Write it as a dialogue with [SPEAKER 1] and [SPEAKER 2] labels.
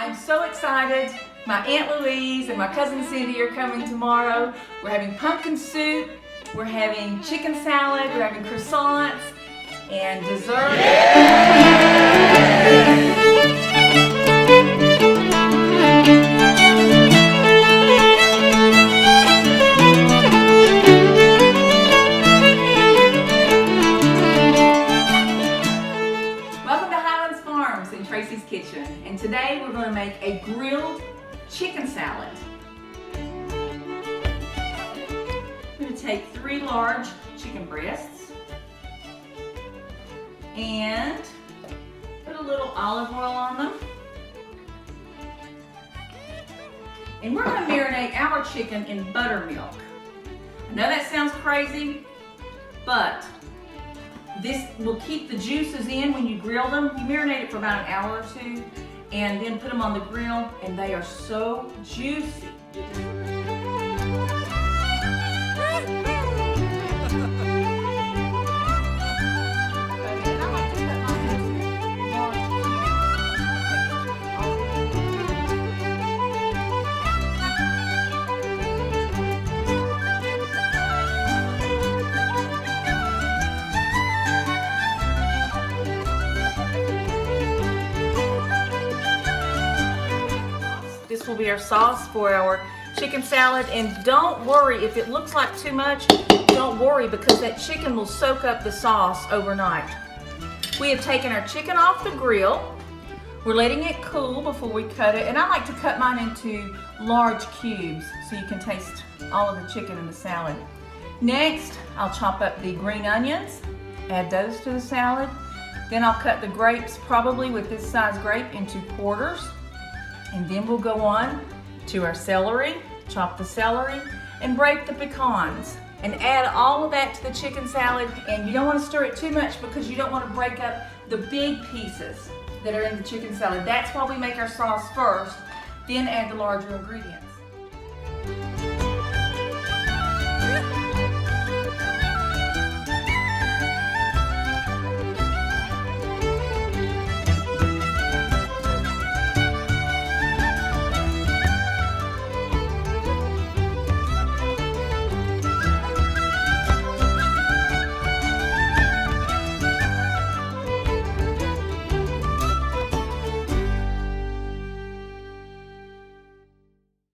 [SPEAKER 1] I'm so excited. My Aunt Louise and my cousin Cindy are coming tomorrow. We're having pumpkin soup, we're having chicken salad, we're having croissants, and dessert. Welcome to Highlands Farms in Tracy's Kitchen, and today we're going to make a grilled chicken salad. I'm going to take 3 large chicken breasts and put a little olive oil on them. And we're going to marinate our chicken in buttermilk. I know that sounds crazy, but this will keep the juices in when you grill them. You marinate it for about an hour or 2 and then put them on the grill, and they are so juicy. This will be our sauce for our chicken salad, and don't worry if it looks like too much. Don't worry, because that chicken will soak up the sauce overnight. We have taken our chicken off the grill. We're letting it cool before we cut it, and I like to cut mine into large cubes so you can taste all of the chicken in the salad. Next, I'll chop up the green onions, add those to the salad. Then I'll cut the grapes, probably with this size grape, into quarters. And then we'll go on to our celery, chop the celery, and break the pecans. And add all of that to the chicken salad. And you don't want to stir it too much because you don't want to break up the big pieces that are in the chicken salad. That's why we make our sauce first, then add the larger ingredients.